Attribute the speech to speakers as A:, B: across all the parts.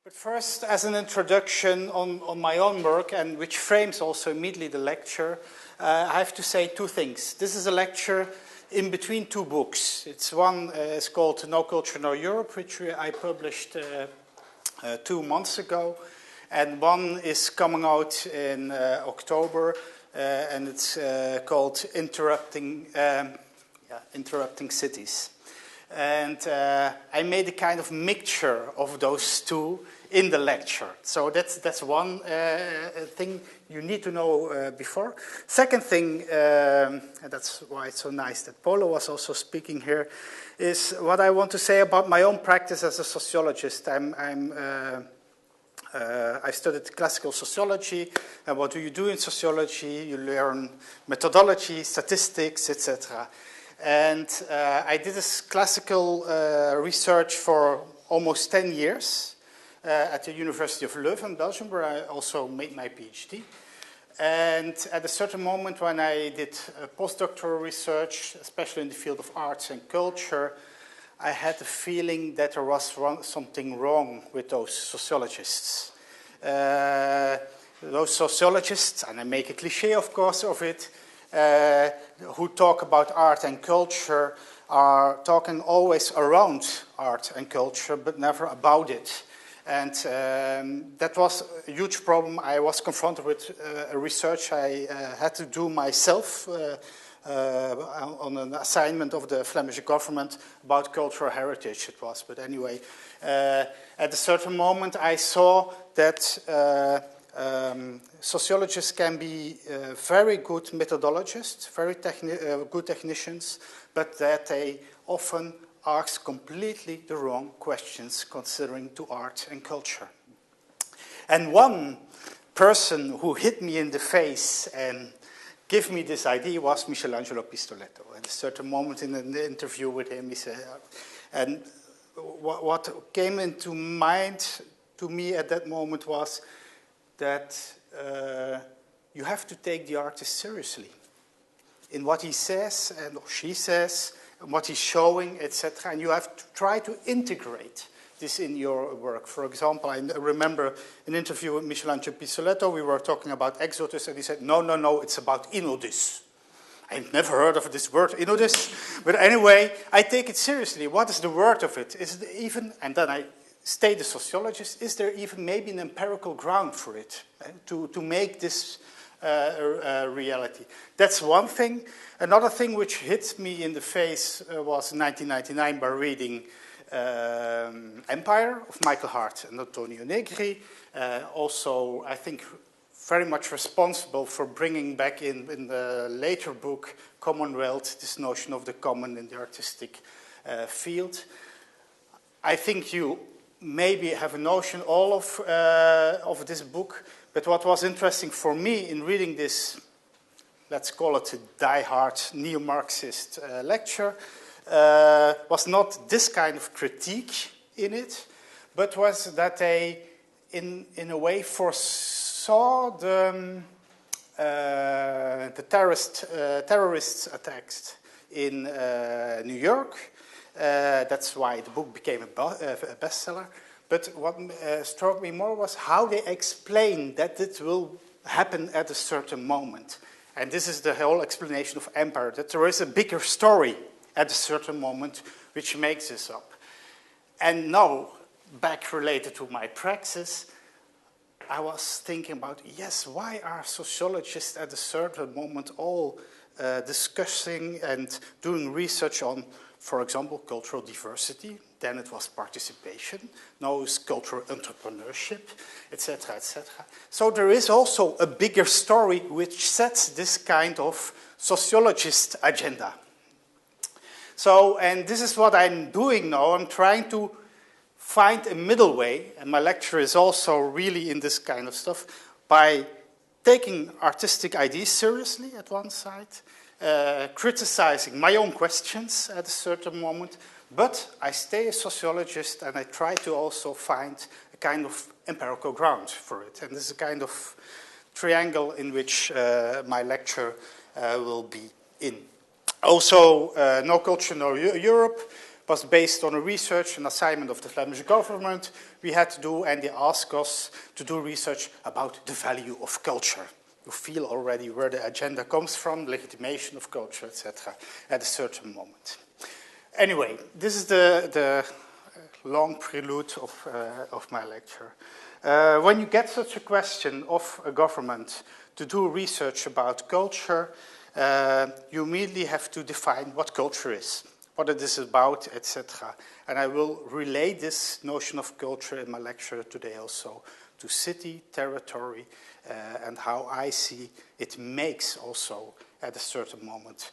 A: But first, as an introduction on my own work, and which frames also immediately the lecture, I have to say two things. This is a lecture in between two books. It's one is called No Culture, No Europe, which I published 2 months ago, and one is coming out in October, and it's called Interrupting Cities. And I made a kind of mixture of those two in the lecture. So that's one thing you need to know before. Second thing, and that's why it's so nice that Polo was also speaking here, is what I want to say about my own practice as a sociologist. I studied classical sociology, and what do you do in sociology? You learn methodology, statistics, etc. And I did this classical research for almost 10 years at the University of Leuven, Belgium, where I also made my PhD. And at a certain moment when I did postdoctoral research, especially in the field of arts and culture, I had the feeling that there was something wrong with those sociologists. Those sociologists, and I make a cliche, of course, of it, who talk about art and culture are talking always around art and culture, but never about it. And that was a huge problem. I was confronted with a research I had to do myself on an assignment of the Flemish government about cultural heritage it was. But anyway, at a certain moment I saw that sociologists can be very good methodologists, very good technicians, but that they often ask completely the wrong questions considering to art and culture. And one person who hit me in the face and gave me this idea was Michelangelo Pistoletto. At a certain moment in an interview with him, he said, and what came into mind to me at that moment was that you have to take the artist seriously in what he says and or she says, and what he's showing, etc. And you have to try to integrate this in your work. For example, I remember an interview with Michelangelo Pistoletto. We were talking about Exodus, and he said, no, it's about inodus. I've never heard of this word, inodus. But anyway, I take it seriously. What is the word of it? Is it even, and then I stay the sociologist, is there even maybe an empirical ground for it, to make this a reality? That's one thing. Another thing which hit me in the face was in 1999 by reading Empire of Michael Hart and Antonio Negri. Also, I think, very much responsible for bringing back in the later book, Commonwealth, this notion of the common in the artistic field. I think you maybe have a notion all of this book, but what was interesting for me in reading this, let's call it a die-hard neo-Marxist lecture, was not this kind of critique in it, but was that they, in a way, foresaw the terrorist attacks in New York. That's why the book became a bestseller. But what struck me more was how they explain that it will happen at a certain moment. And this is the whole explanation of Empire, that there is a bigger story at a certain moment which makes this up. And now, back related to my praxis, I was thinking about, yes, why are sociologists at a certain moment all discussing and doing research on, for example, cultural diversity? Then it was participation. Now it's cultural entrepreneurship, etc., etc. So there is also a bigger story which sets this kind of sociologist agenda. So, and this is what I'm doing now. I'm trying to find a middle way, and my lecture is also really in this kind of stuff, by taking artistic ideas seriously at one side, criticizing my own questions at a certain moment, but I stay a sociologist and I try to also find a kind of empirical ground for it. And this is a kind of triangle in which my lecture will be in. Also, No Culture, No Europe was based on a research, an assignment of the Flemish government we had to do, and they asked us to do research about the value of culture. You feel already where the agenda comes from, legitimation of culture, etc., at a certain moment. Anyway, this is the long prelude of my lecture. When you get such a question of a government to do research about culture, you immediately have to define what culture is, what it is about, etc. And I will relay this notion of culture in my lecture today also to city, territory, and how I see it makes also at a certain moment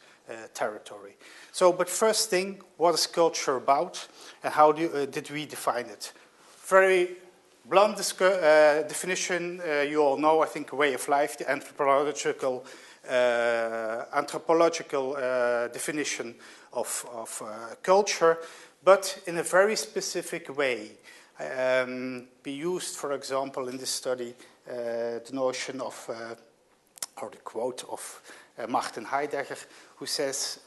A: territory. So, but first thing, what is culture about and how did we define it? Very blunt definition, you all know, I think, a way of life, the anthropological definition of culture, but in a very specific way. We used, for example, in this study, the notion of, or the quote of Martin Heidegger, who says,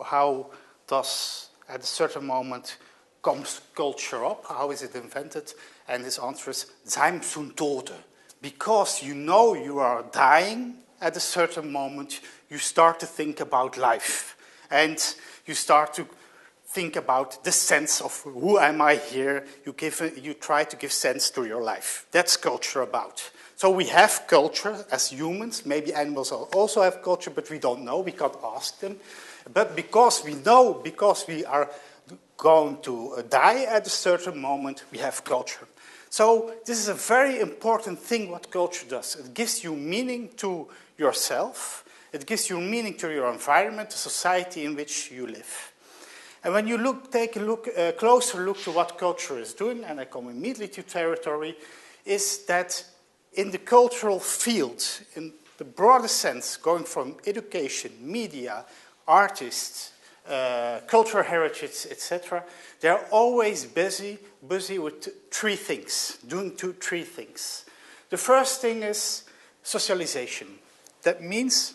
A: how does, at a certain moment, comes culture up? How is it invented? And his answer is, Sein zum Tode. Because you know you are dying, at a certain moment, you start to think about life. And you start to think about the sense of who am I here? You try to give sense to your life. That's culture about. So we have culture as humans. Maybe animals also have culture, but we don't know. We can't ask them. But because we know, because we are going to die at a certain moment, we have culture. So this is a very important thing what culture does. It gives you meaning to yourself. It gives you meaning to your environment, the society in which you live. And when you take a closer look to what culture is doing, and I come immediately to territory, is that in the cultural field, in the broader sense, going from education, media, artists, cultural heritage, etc., they're always busy with three things, doing three things. The first thing is socialization. That means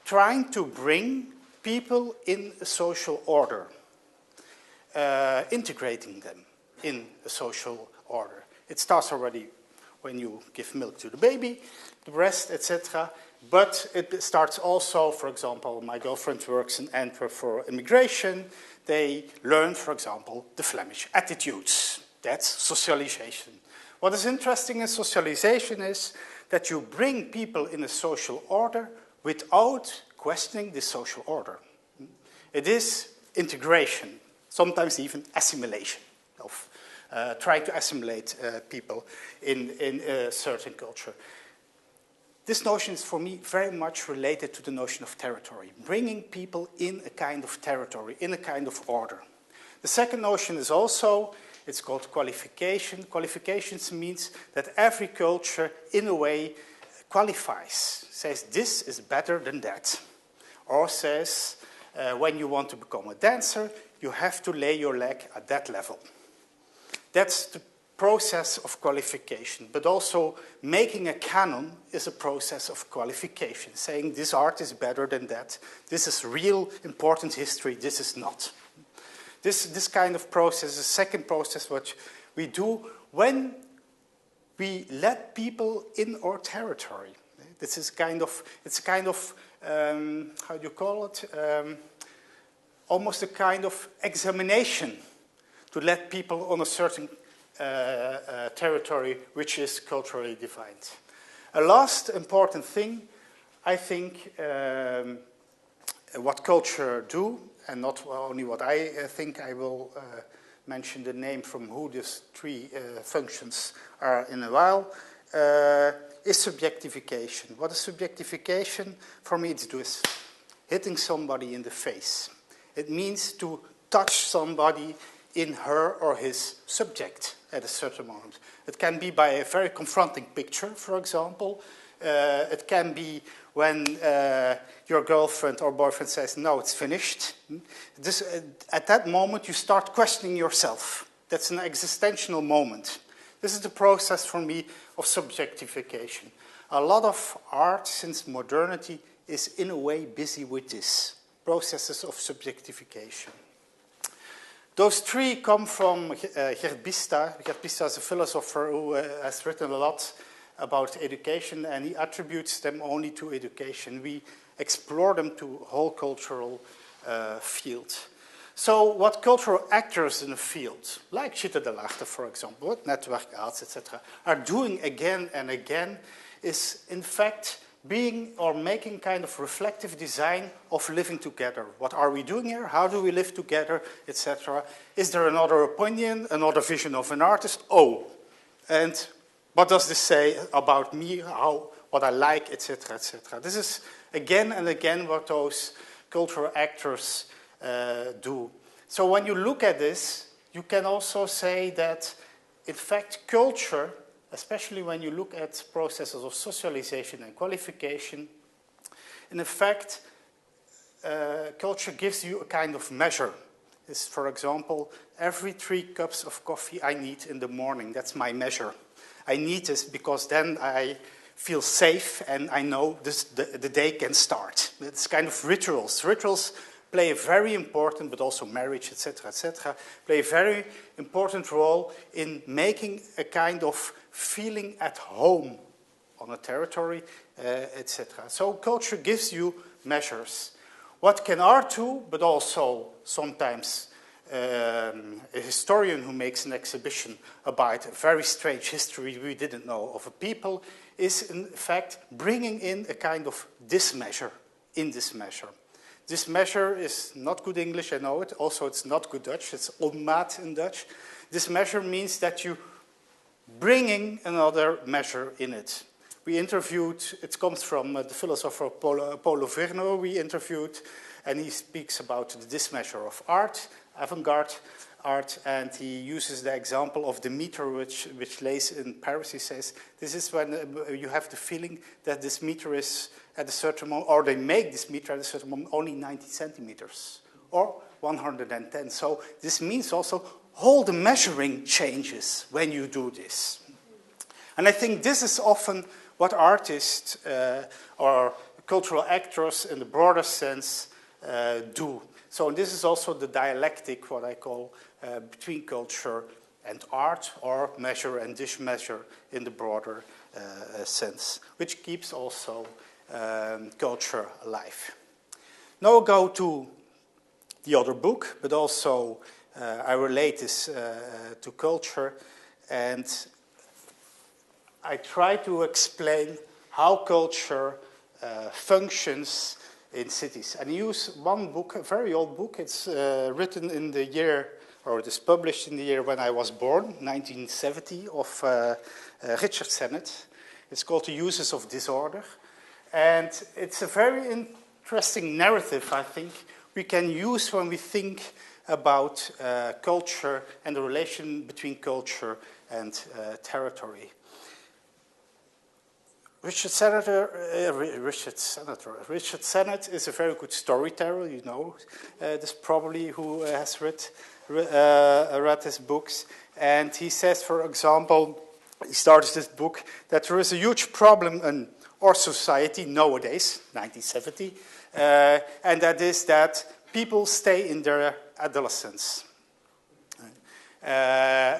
A: trying to bring people in a social order, integrating them in a social order. It starts already when you give milk to the baby, the breast, etc. But it starts also, for example, my girlfriend works in Antwerp for immigration. They learn, for example, the Flemish attitudes. That's socialization. What is interesting in socialization is that you bring people in a social order without questioning the social order. It is integration, sometimes even assimilation, of trying to assimilate people in a certain culture. This notion is, for me, very much related to the notion of territory, bringing people in a kind of territory, in a kind of order. The second notion is also, it's called qualification. Qualifications means that every culture, in a way, qualifies, says this is better than that. Or says, when you want to become a dancer, you have to lay your leg at that level. That's the process of qualification, but also making a canon is a process of qualification, saying this art is better than that, this is real important history, this is not. This kind of process is the second process what we do when we let people in our territory. This is it's kind of, how do you call it? Almost a kind of examination to let people on a certain territory which is culturally defined. A last important thing, I think, what culture do, and not only what I think, I will mention the name from who these three functions are in a while, is subjectification. What is subjectification? For me, it's this, hitting somebody in the face. It means to touch somebody in her or his subject at a certain moment. It can be by a very confronting picture, for example. It can be when your girlfriend or boyfriend says, no, it's finished. At that moment, you start questioning yourself. That's an existential moment. This is the process for me of subjectification. A lot of art since modernity is in a way busy with this, processes of subjectification. Those three come from Geert Bista. Geert Bista is a philosopher who has written a lot about education, and he attributes them only to education. We explore them to whole cultural field. So what cultural actors in the field, like Chita de l'Arte, for example, what network arts, etc., are doing again and again is, in fact, being or making kind of reflective design of living together. What are we doing here? How do we live together, etc.? Is there another opinion, another vision of an artist? Oh, and what does this say about me, what I like, etc., etc.? This is again and again what those cultural actors do. So when you look at this, you can also say that, in fact, culture, especially when you look at processes of socialization and qualification, in effect, culture gives you a kind of measure. It's, for example, every 3 cups of coffee I need in the morning. That's my measure. I need this because then I feel safe and I know the day can start. It's kind of rituals. Rituals play a very important, but also marriage, etc., play a very important role in making a kind of feeling at home on a territory, etc. So culture gives you measures. What can art do, but also sometimes a historian who makes an exhibition about a very strange history we didn't know of a people is, in fact, bringing in a kind of dismeasure in this measure. This measure is not good English, I know it. Also, it's not good Dutch. It's onmaat in Dutch. This measure means that you bringing another measure in it. We interviewed, it comes from the philosopher Paulo Virno we interviewed, and he speaks about the dismeasure of art, avant-garde art, and he uses the example of the meter which lays in Paris. He says, this is when you have the feeling that this meter is at a certain moment, or they make this meter at a certain moment only 90 centimeters, or 110. So this means also all the measuring changes when you do this. And I think this is often what artists or cultural actors in the broader sense do. So this is also the dialectic, what I call, between culture and art, or measure and dismeasure in the broader sense, which keeps also culture alive. Now I'll go to the other book, but also I relate this to culture, and I try to explain how culture functions in cities. And I use one book, a very old book. It's written in the year, or it is published in the year when I was born, 1970, of Richard Sennett. It's called The Uses of Disorder. And it's a very interesting narrative, I think, we can use when we think about culture and the relation between culture and territory. Richard Sennett is a very good storyteller, you know this probably, who has read his books. And he says, for example, he starts this book, that there is a huge problem in our society nowadays, 1970, and that is that people stay in their adolescence.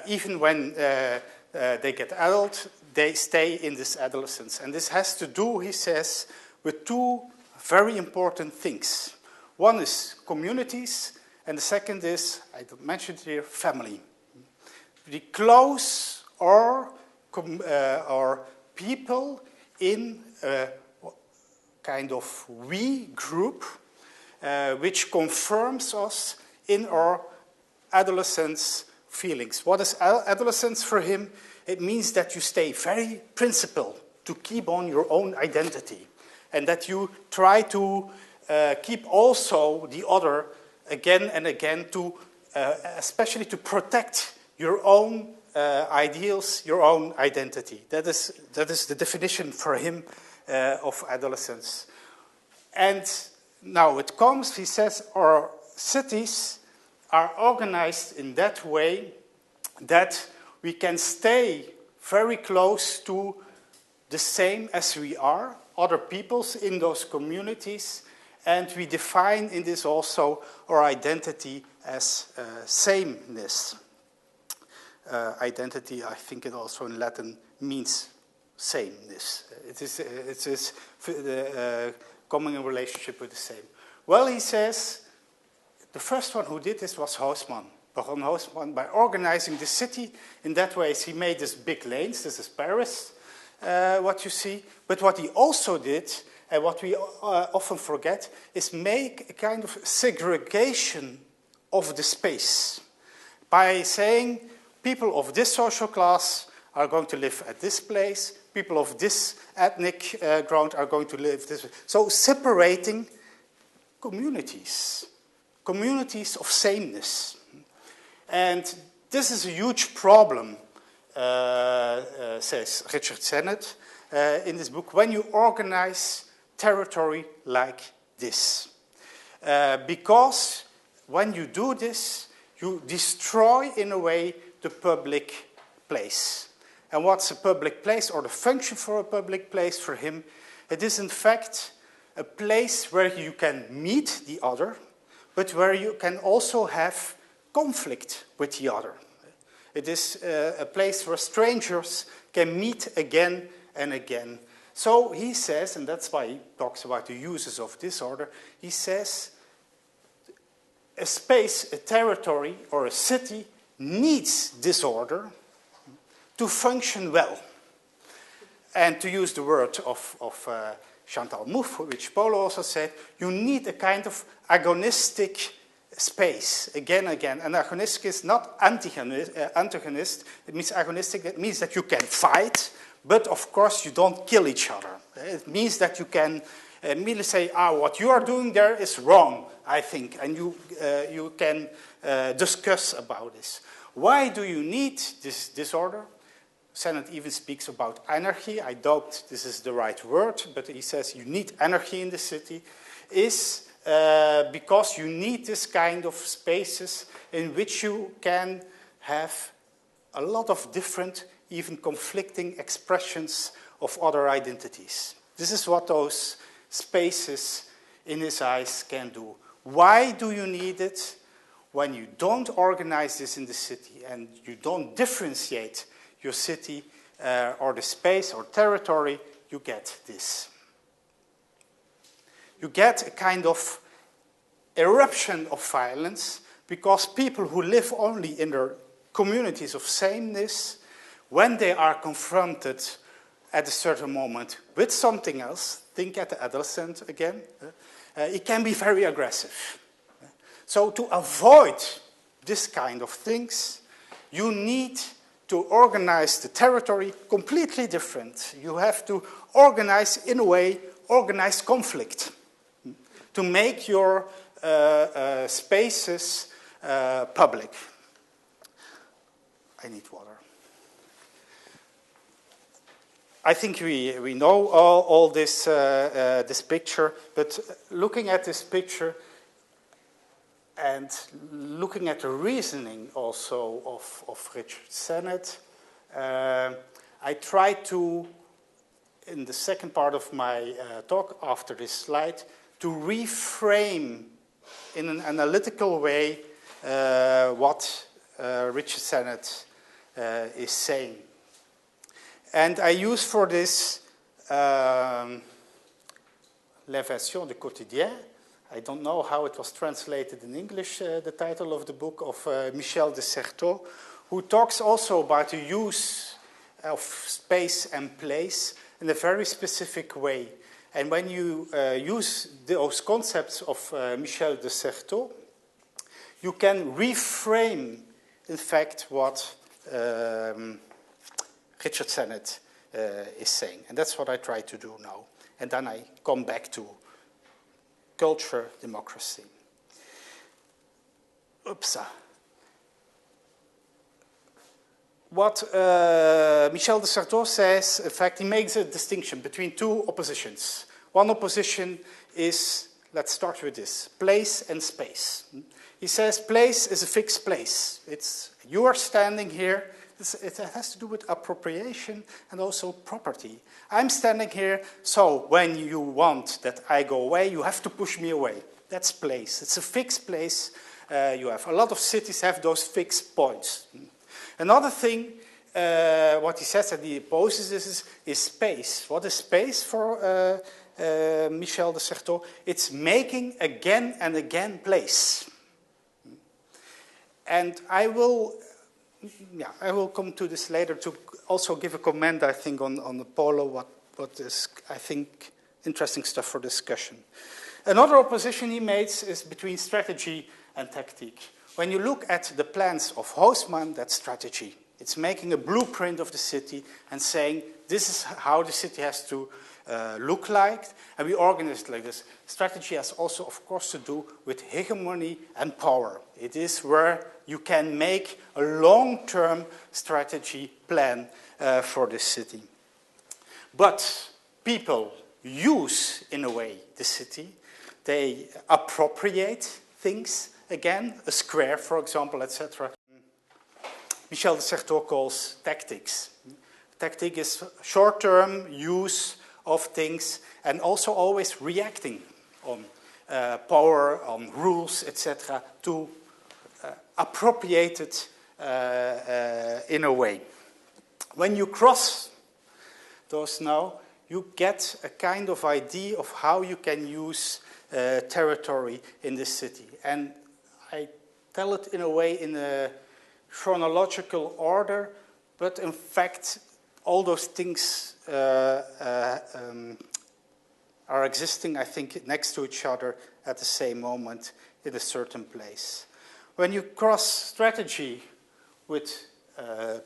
A: Even when they get adult, they stay in this adolescence. And this has to do, he says, with 2 very important things. One is communities, and the second is, I mentioned here, family. The close or people in a kind of we group, which confirms us in our adolescence feelings. What is adolescence for him? It means that you stay very principled to keep on your own identity, and that you try to keep also the other again and again, to especially to protect your own ideals, your own identity. That is the definition for him of adolescence. And now it comes, he says, our cities are organized in that way that we can stay very close to the same as we are, other peoples in those communities, and we define in this also our identity as sameness. Identity, I think it also in Latin means sameness. It is coming in relationship with the same. Well, he says, the first one who did this was Haussmann. Baron Haussmann, by organizing the city in that way, he made these big lanes. This is Paris, what you see. But what he also did, and what we often forget, is make a kind of segregation of the space by saying people of this social class are going to live at this place, people of this ethnic ground are going to live this way. So separating communities of sameness. And this is a huge problem, says Richard Sennett in this book, when you organize territory like this. Because when you do this, you destroy, in a way, the public place. And what's a public place, or the function for a public place for him? It is, in fact, a place where you can meet the other, but where you can also have conflict with the other. It is a place where strangers can meet again and again. So he says, and that's why he talks about the uses of disorder, he says a space, a territory, or a city needs disorder to function well. And to use the word of Chantal Mouffe, which Paulo also said, you need a kind of agonistic space, again. And agonistic is not antagonist, it means agonistic, it means that you can fight, but of course you don't kill each other. It means that you can immediately say, what you are doing there is wrong, I think, and you can discuss about this. Why do you need this disorder? Sennett even speaks about anarchy. I doubt this is the right word, but he says you need anarchy in the city, is because you need this kind of spaces in which you can have a lot of different, even conflicting expressions of other identities. This is what those spaces in his eyes can do. Why do you need it? When you don't organize this in the city and you don't differentiate your city or the space or territory, you get this. You get a kind of eruption of violence because people who live only in their communities of sameness, when they are confronted at a certain moment with something else, think at the adolescent again, it can be very aggressive. So to avoid this kind of things, you need to organize the territory completely different. You have to organize, in a way, organize conflict to make your spaces public. I need water. I think we know all this, this picture, but looking at this picture and looking at the reasoning also of Richard Sennett, I tried to, in the second part of my talk after this slide, to reframe in an analytical way what Richard Sennett is saying. And I use for this L'invention du quotidien. I don't know how it was translated in English, the title of the book of Michel de Certeau, who talks also about the use of space and place in a very specific way. And when you use those concepts of Michel de Certeau, you can reframe, in fact, what Richard Sennett is saying. And that's what I try to do now. And then I come back to culture, democracy. Oopsa. What Michel de Certeau says, in fact, he makes a distinction between two oppositions. One opposition is, let's start with this, place and space. He says place is a fixed place. It's, you are standing here. It has to do with appropriation and also property. I'm standing here, so when you want that I go away, you have to push me away. That's place. It's a fixed place, you have. A lot of cities have those fixed points. Another thing, what he says that he opposes is space. What is space for Michel de Certeau? It's making again and again place. And I will come to this later to also give a comment, I think, on the Polo, what is, I think, interesting stuff for discussion. Another opposition he makes is between strategy and tactique. When you look at the plans of Haussmann, that's strategy. It's making a blueprint of the city and saying, this is how the city has to look like, and we organize it like this. Strategy has also, of course, to do with hegemony and power. It is where you can make a long-term strategy plan for the city. But people use, in a way, the city. They appropriate things, again, a square, for example, etc. Michel de Certeau calls tactics. Tactic is short-term use of things and also always reacting on power, on rules, etc., to appropriate it in a way. When you cross those now, you get a kind of idea of how you can use territory in the city. And I tell it in a way in a chronological order, but in fact, all those things are existing, I think, next to each other at the same moment in a certain place. When you cross strategy with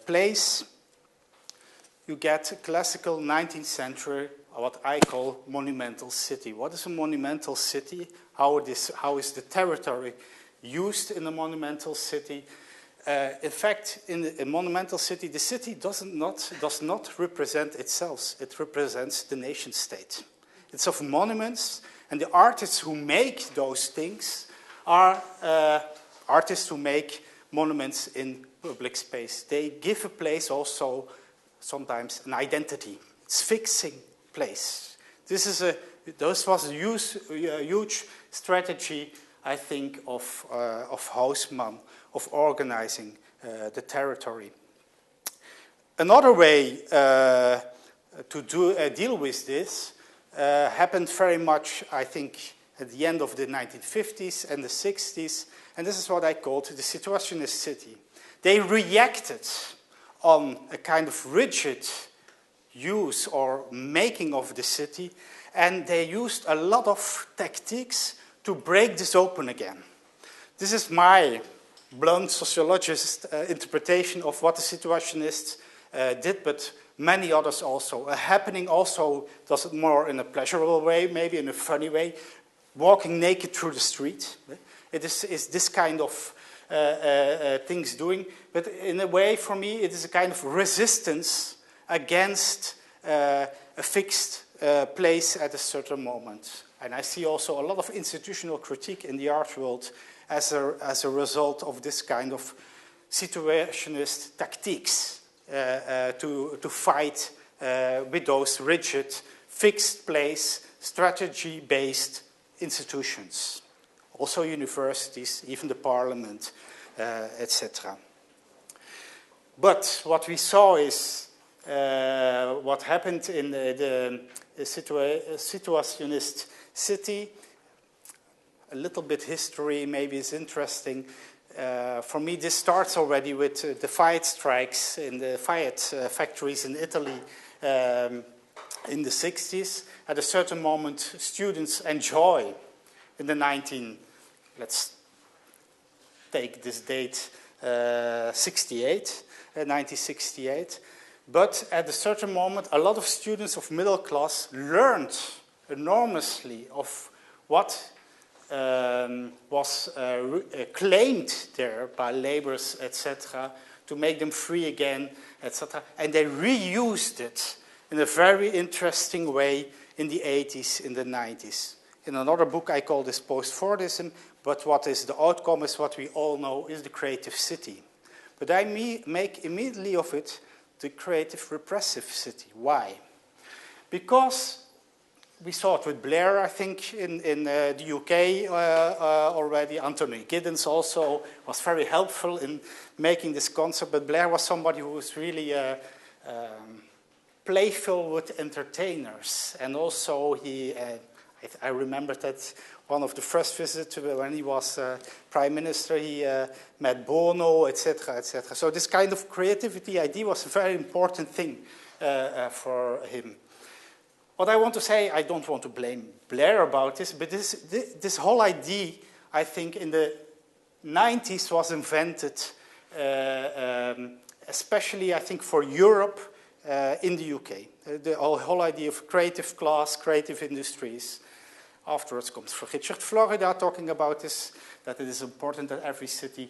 A: place, you get a classical 19th century, what I call monumental city. What is a monumental city? How is the territory used in a monumental city? In fact, in a monumental city, the city does not represent itself. It represents the nation state. It's of monuments, and the artists who make those things are artists who make monuments in public space. They give a place also sometimes an identity. It's fixing place. This was a huge strategy, I think, of Haussmann, of organizing the territory. Another way to deal with this happened very much, I think, at the end of the 1950s and the 60s, and this is what I called the situationist city. They reacted on a kind of rigid use or making of the city, and they used a lot of tactics to break this open again. This is my blunt sociologist interpretation of what the situationists did, but many others also. A happening also does it more in a pleasurable way, maybe in a funny way, walking naked through the street. It is this kind of things doing, but in a way, for me, it is a kind of resistance against a fixed place at a certain moment. And I see also a lot of institutional critique in the art world as a result of this kind of situationist tactics to fight with those rigid, fixed place, strategy-based institutions. Also universities, even the parliament, etc. But what we saw is what happened in the situationist city. A little bit history maybe is interesting. For me, this starts already with the Fiat strikes in the Fiat factories in Italy in the 60s. At a certain moment, students enjoy in the let's take this date, 1968. But at a certain moment, a lot of students of middle class learned enormously of what was claimed there by laborers, etc., to make them free again, etc. And they reused it in a very interesting way in the 80s, in the 90s. In another book, I call this post-Fordism, but what is the outcome is what we all know is the creative city. But I make immediately of it the creative repressive city. Why? Because we saw it with Blair, I think, in the UK already. Anthony Giddens also was very helpful in making this concept, but Blair was somebody who was really playful with entertainers. And also I remember that one of the first visits when he was Prime Minister, he met Bono, etc., etc. So this kind of creativity idea was a very important thing for him. What I want to say, I don't want to blame Blair about this, but this whole idea, I think, in the 90s was invented, especially, I think, for Europe in the UK. The whole idea of creative class, creative industries. Afterwards comes Richard Florida talking about this, that it is important that every city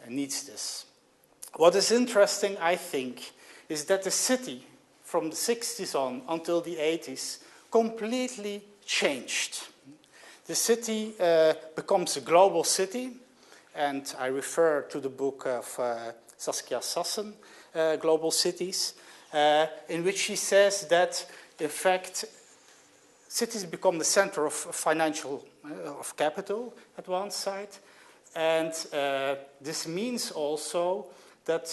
A: needs this. What is interesting, I think, is that the city from the 60s on until the 80s completely changed. The city becomes a global city, and I refer to the book of Saskia Sassen, Global Cities, in which she says that, in fact, cities become the center of financial, of capital at one side, and this means also that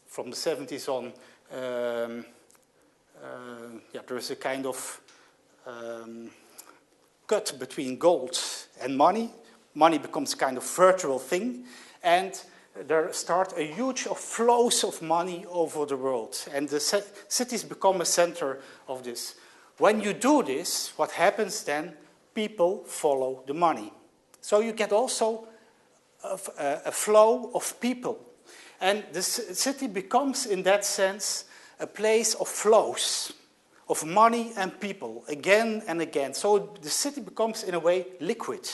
A: from the 70s on, there is a kind of cut between gold and money. Money becomes a kind of virtual thing, and there start a huge flows of money over the world, and the cities become a center of this. When you do this, what happens then? People follow the money. So you get also a flow of people. And the city becomes, in that sense, a place of flows, of money and people, again and again. So the city becomes, in a way, liquid.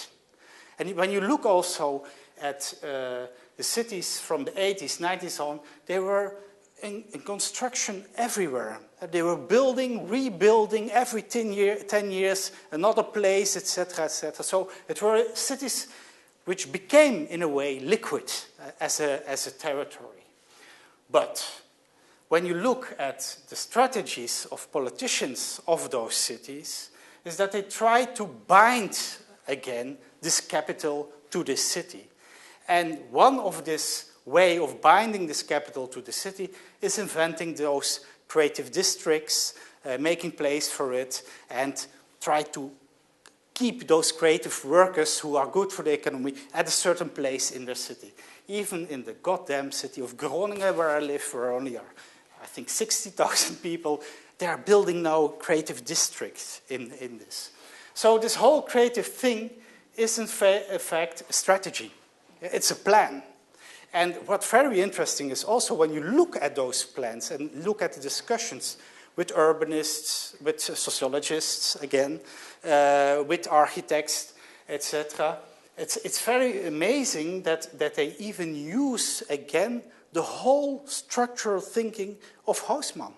A: And when you look also at the cities from the 80s, 90s on, they were in construction everywhere. They were building, rebuilding every 10 years, another place, etc., etc. So it were cities which became, in a way, liquid as a territory. But when you look at the strategies of politicians of those cities, is that they try to bind again this capital to this city. And one of this way of binding this capital to the city is inventing those creative districts, making place for it, and try to keep those creative workers who are good for the economy at a certain place in their city. Even in the goddamn city of Groningen, where I live, where only are, I think, 60,000 people, they are building now creative districts in this. So this whole creative thing is in fact a strategy. It's a plan. And what's very interesting is also when you look at those plans and look at the discussions with urbanists, with sociologists, again, with architects, etc., it's very amazing that they even use, again, the whole structural thinking of Haussmann.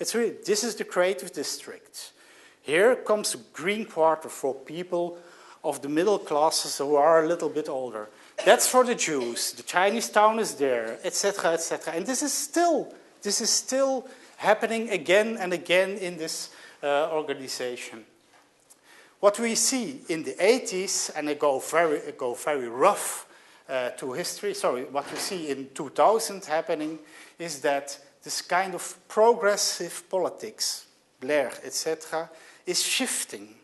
A: It's really, this is the creative district. Here comes a green quarter for people of the middle classes who are a little bit older. That's for the Jews. The Chinese town is there, etc., etc. And this is still happening again and again in this organization. What we see in the 80s, and I go very rough to history. Sorry, what we see in 2000 happening is that this kind of progressive politics, Blair, etc., is shifting.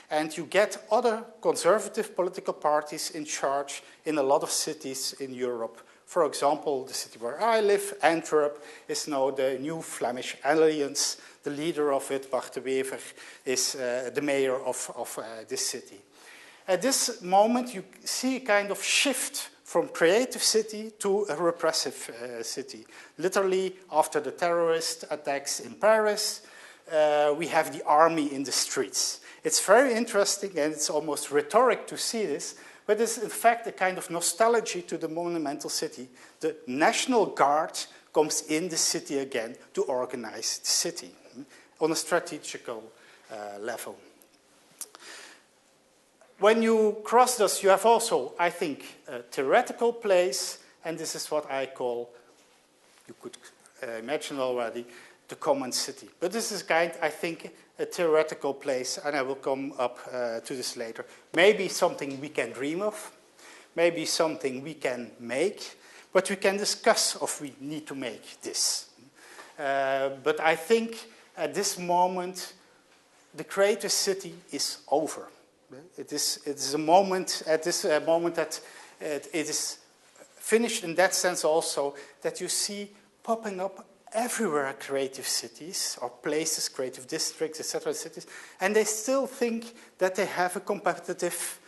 A: And you get other conservative political parties in charge in a lot of cities in Europe. For example, the city where I live, Antwerp, is now the new Flemish Alliance. The leader of it, Bart de Wever, is the mayor of this city. At this moment, you see a kind of shift from creative city to a repressive city. Literally, after the terrorist attacks in Paris, we have the army in the streets. It's very interesting, and it's almost rhetoric to see this, but it's in fact a kind of nostalgia to the monumental city. The National Guard comes in the city again to organize the city on a strategical level. When you cross this, you have also, I think, a theoretical place, and this is what I call, you could imagine already, the common city. But this is I think, a theoretical place, and I will come up to this later. Maybe something we can dream of, maybe something we can make, but we can discuss if we need to make this. But I think at this moment, the creative city is over. It is a moment, at this moment, that it is finished in that sense also, that you see popping up everywhere creative cities or places, creative districts, etc. cities, and they still think that they have a competitive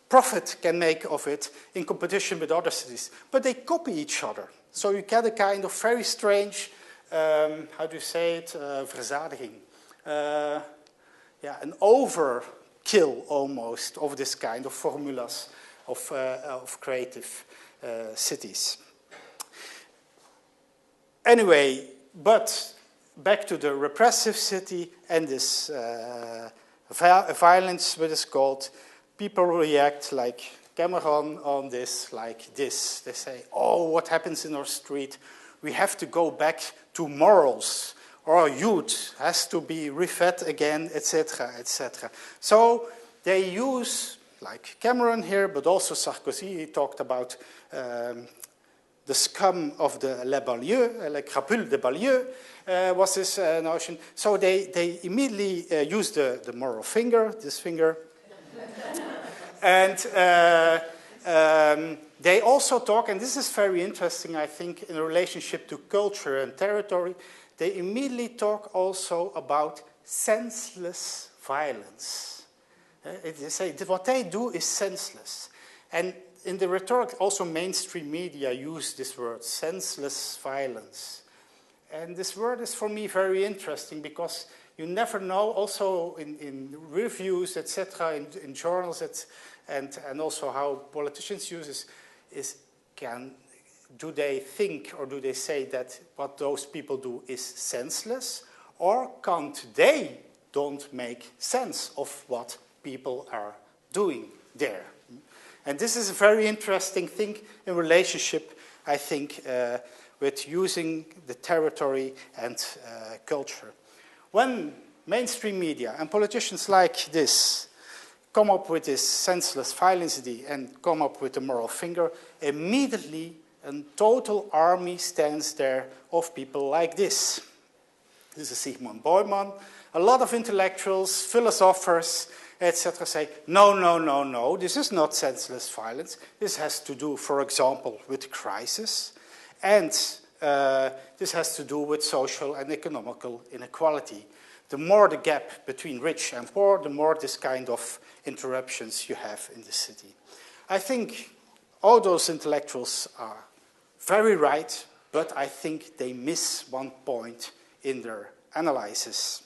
A: profit can make of it in competition with other cities. But they copy each other. So you get a kind of very strange, how do you say it, verzadiging. An overkill almost of this kind of formulas of creative cities. Anyway, but back to the repressive city and this violence, what is called, people react like Cameron on this, like this. They say, oh, what happens in our street? We have to go back to morals. Our youth has to be refed again, etc., etc. So they use, like Cameron here, but also Sarkozy, he talked about the scum of the les banlieues, les crapules de banlieue, was this notion. So they immediately use the moral finger, this finger. And they also talk, and this is very interesting, I think, in relationship to culture and territory, they immediately talk also about senseless violence. They say that what they do is senseless. And in the rhetoric, also mainstream media use this word, senseless violence. And this word is for me very interesting because you never know, also in reviews, etc., in journals, and also how politicians use this, do they think or do they say that what those people do is senseless, or can't they don't make sense of what people are doing there? And this is a very interesting thing in relationship, I think, with using the territory and culture. When mainstream media and politicians like this come up with this senseless violence and come up with the moral finger, immediately a total army stands there of people like this. This is Sigmund Beumann. A lot of intellectuals, philosophers, etc. say, no, no, no, no, this is not senseless violence. This has to do, for example, with crisis. And this has to do with social and economical inequality. The more the gap between rich and poor, the more this kind of interruptions you have in the city. I think all those intellectuals are very right, but I think they miss one point in their analysis.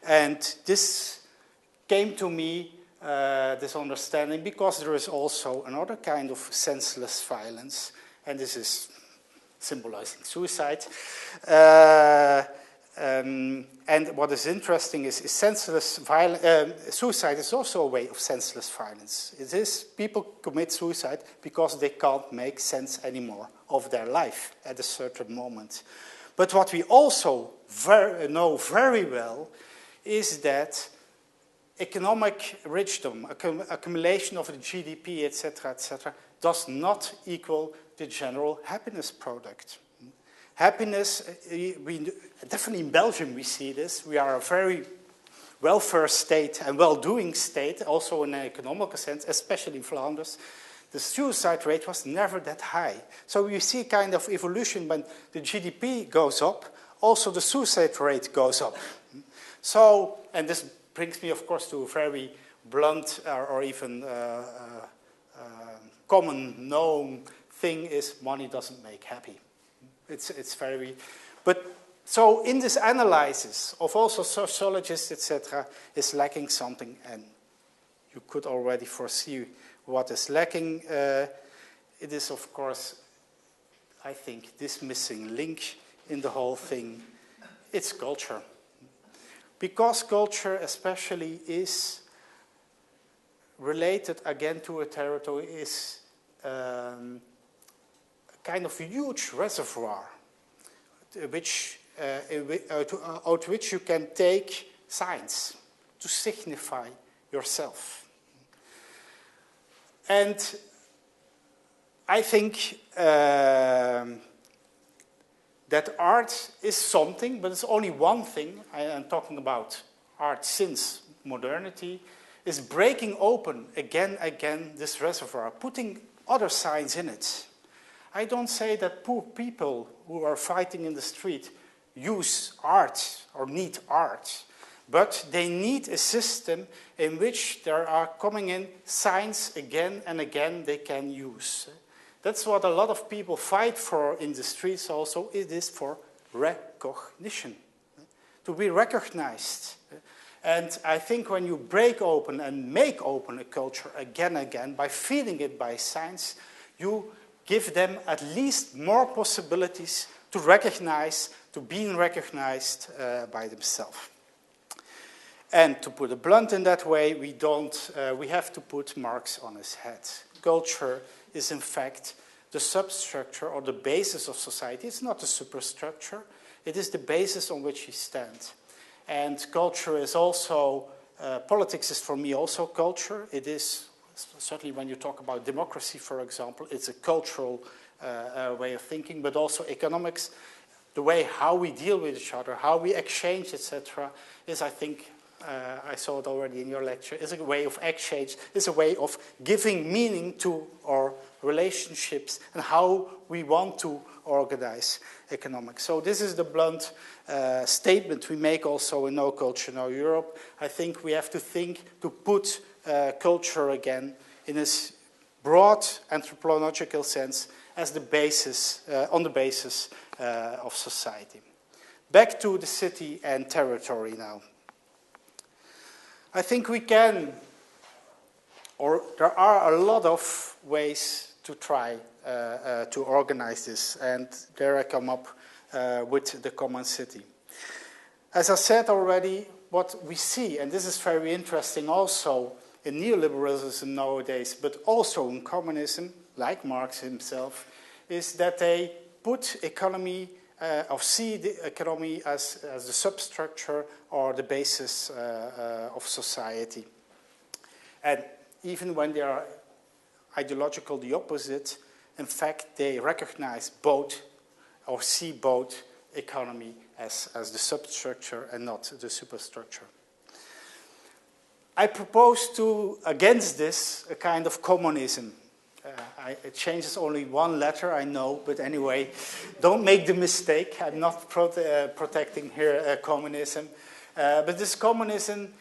A: And this came to me, this understanding, because there is also another kind of senseless violence, and this is symbolizing suicide. And what is interesting is senseless violence. Suicide is also a way of senseless violence. It is people commit suicide because they can't make sense anymore of their life at a certain moment. But what we also know very well is that economic richdom, accumulation of the GDP, etc., does not equal the general happiness product. Happiness, definitely in Belgium we see this. We are a very welfare state and well-doing state, also in an economical sense, especially in Flanders. The suicide rate was never that high. So you see kind of evolution when the GDP goes up, also the suicide rate goes up. So, and this brings me, of course, to a very blunt or even common known thing is money doesn't make happy. It's very, but so in this analysis of also sociologists, etc., is lacking something, and you could already foresee what is lacking. It is, of course, I think, this missing link in the whole thing. It's culture. Because culture especially is related again to a territory, is kind of a huge reservoir. out which you can take signs to signify yourself. And I think that art is something, but it's only one thing. I am talking about art since modernity, is breaking open again this reservoir, putting other signs in it. I don't say that poor people who are fighting in the street use art or need art, but they need a system in which there are coming in signs again and again they can use. That's what a lot of people fight for in the streets also. It is for recognition, to be recognized. And I think when you break open and make open a culture again and again by feeding it by signs, you give them at least more possibilities to recognize, to being recognized by themselves. And to put it blunt in that way, we have to put marks on his head. Culture is in fact the substructure or the basis of society. It's not the superstructure. It is the basis on which we stand. And culture is also, politics is for me also culture. It is, certainly when you talk about democracy, for example, it's a cultural way of thinking, but also economics. The way how we deal with each other, how we exchange, etc., is, I think, I saw it already in your lecture, is a way of exchange, is a way of giving meaning to our relationships and how we want to organize economics. So this is the blunt statement we make also in No Culture, No Europe. I think we have to think to put culture again in this broad anthropological sense as the basis, on the basis of society. Back to the city and territory now. I think we can, or there are a lot of ways to try to organize this, and there I come up with the common city. As I said already, what we see, and this is very interesting also in neoliberalism nowadays, but also in communism, like Marx himself, is that they put economy or see the economy as the substructure or the basis of society. And even when they are ideological, the opposite, in fact, they recognize both or see both economy as the substructure and not the superstructure. I propose to, against this, a kind of communism. It changes only one letter, I know, but anyway, don't make the mistake. I'm not protecting here communism. But this communism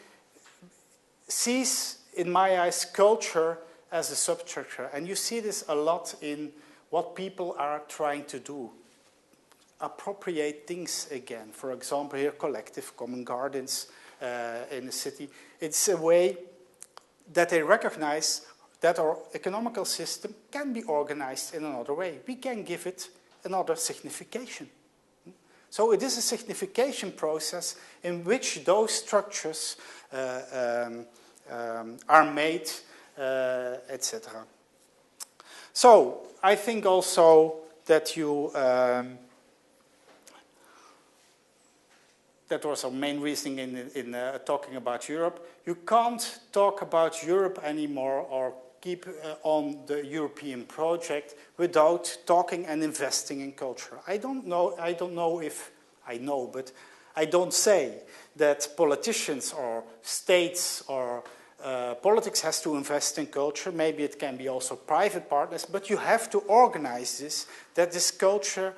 A: sees, in my eyes, culture as a substructure. And you see this a lot in what people are trying to do. Appropriate things again. For example, here, collective common gardens in the city. It's a way that they recognize that our economical system can be organized in another way. We can give it another signification. So it is a signification process in which those structures are made, etc. So I think also that you that was our main reasoning in talking about Europe. You can't talk about Europe anymore or keep on the European project without talking and investing in culture. I don't know if I know, but I don't say that politicians or states or politics has to invest in culture. Maybe it can be also private partners, but you have to organize this, that this culture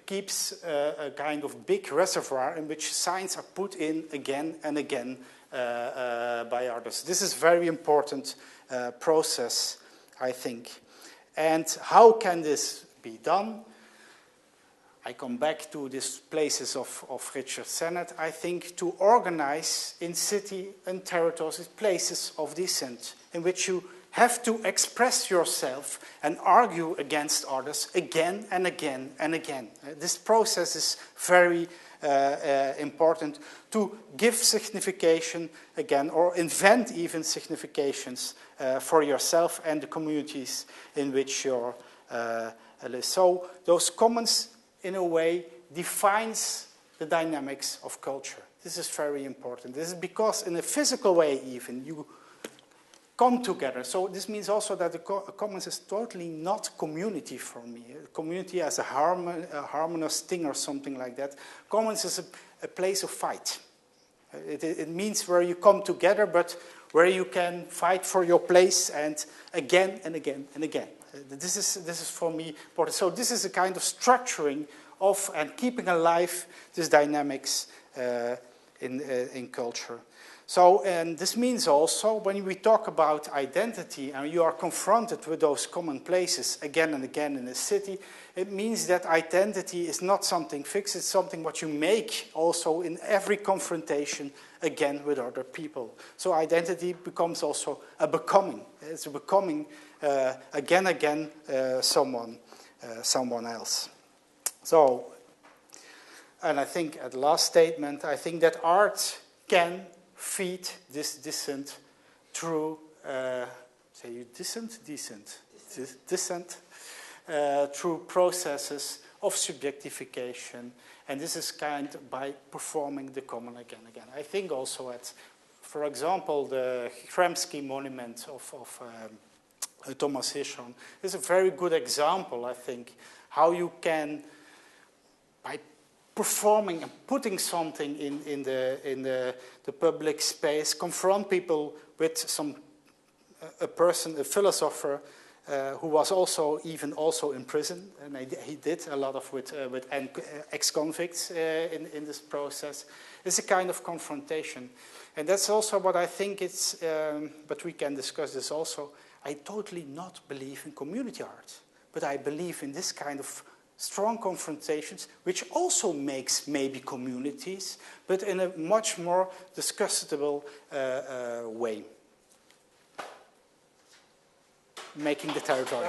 A: keeps a kind of big reservoir in which signs are put in again and again by others. This is a very important process, I think. And how can this be done? I come back to these places of Richard Sennett. I think to organize in city and territories places of dissent in which you have to express yourself and argue against others again and again and again. This process is very important to give signification again, or invent even significations for yourself and the communities in which you're live. So those commons, in a way, defines the dynamics of culture. This is very important. This is because in a physical way even, you come together. So this means also that the commons is totally not community for me. Community as a harmonious thing or something like that. Commons is a place of fight. It means where you come together, but where you can fight for your place and again and again and again. This is for me important. So this is a kind of structuring of and keeping alive this dynamics in culture. So, and this means also when we talk about identity and you are confronted with those common places again and again in a city, it means that identity is not something fixed, it's something what you make also in every confrontation again with other people. So identity becomes also a becoming. It's a becoming again someone else. So, and I think at the last statement, I think that art can feed this dissent through, through processes of subjectification, and this is kind of by performing the common again and again. I think also at, for example, the Kremsky monument of Thomas Hirschhorn is a very good example, I think, how you can, by performing and putting something in the public space, confront people with a philosopher who was also in prison, and he did a lot of with ex-convicts in this process. It's a kind of confrontation, and that's also what I think it's. But we can discuss this also. I totally not believe in community art, but I believe in this kind of strong confrontations, which also makes maybe communities, but in a much more discussable way. Making the territory.